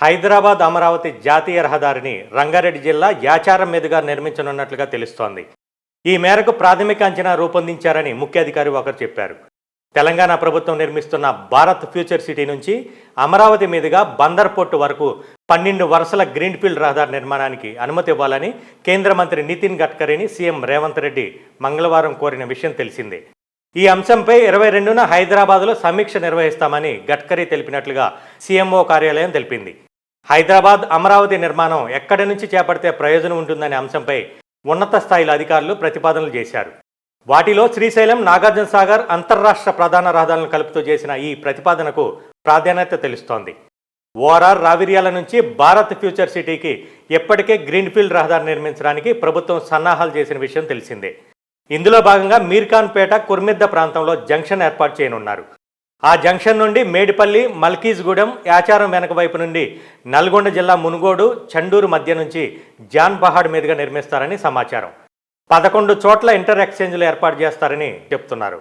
హైదరాబాద్ అమరావతి జాతీయ రహదారిని రంగారెడ్డి జిల్లా యాచారం మీదుగా నిర్మించనున్నట్లుగా తెలుస్తోంది. ఈ మేరకు ప్రాథమిక అంచనా రూపొందించారని ముఖ్య అధికారి ఒకరు చెప్పారు. తెలంగాణ ప్రభుత్వం నిర్మిస్తున్న భారత్ ఫ్యూచర్ సిటీ నుంచి అమరావతి మీదుగా బందర్ పోర్టు వరకు 12 వరుసల గ్రీన్ఫీల్డ్ రహదారి నిర్మాణానికి అనుమతి ఇవ్వాలని కేంద్ర మంత్రి నితిన్ గడ్కరీని సీఎం రేవంత్ రెడ్డి మంగళవారం కోరిన విషయం తెలిసిందే. ఈ అంశంపై 22న హైదరాబాద్లో సమీక్ష నిర్వహిస్తామని గడ్కరీ తెలిపినట్లుగా సీఎంఓ కార్యాలయం తెలిపింది. హైదరాబాద్ అమరావతి నిర్మాణం ఎక్కడి నుంచి చేపడితే ప్రయోజనం ఉంటుందనే అంశంపై ఉన్నత స్థాయిలో అధికారులు ప్రతిపాదనలు చేశారు. వాటిలో శ్రీశైలం, నాగార్జున సాగర్ అంతర్రాష్ట్ర ప్రధాన రహదారులను కలుపుతూ చేసిన ఈ ప్రతిపాదనకు ప్రాధాన్యత తెలుస్తోంది. ఓఆర్ఆర్ రావిర్యాల నుంచి భారత్ ఫ్యూచర్ సిటీకి ఎప్పటికే గ్రీన్ఫీల్డ్ రహదారి నిర్మించడానికి ప్రభుత్వం సన్నాహాలు చేసిన విషయం తెలిసిందే. ఇందులో భాగంగా మీర్ఖాన్పేట, కుర్మిద్ద ప్రాంతంలో జంక్షన్ ఏర్పాటు చేయనున్నారు. ఆ జంక్షన్ నుండి మేడిపల్లి, మల్కీజ్గూడెం, యాచారం వెనక వైపు నుండి నల్గొండ జిల్లా మునుగోడు, చండూరు మధ్య నుంచి జాన్ పహాడ్ మీదుగా నిర్మిస్తారని సమాచారం. 11 చోట్ల ఇంటర్ ఎక్స్చేంజ్లు ఏర్పాటు చేస్తారని చెప్తున్నారు.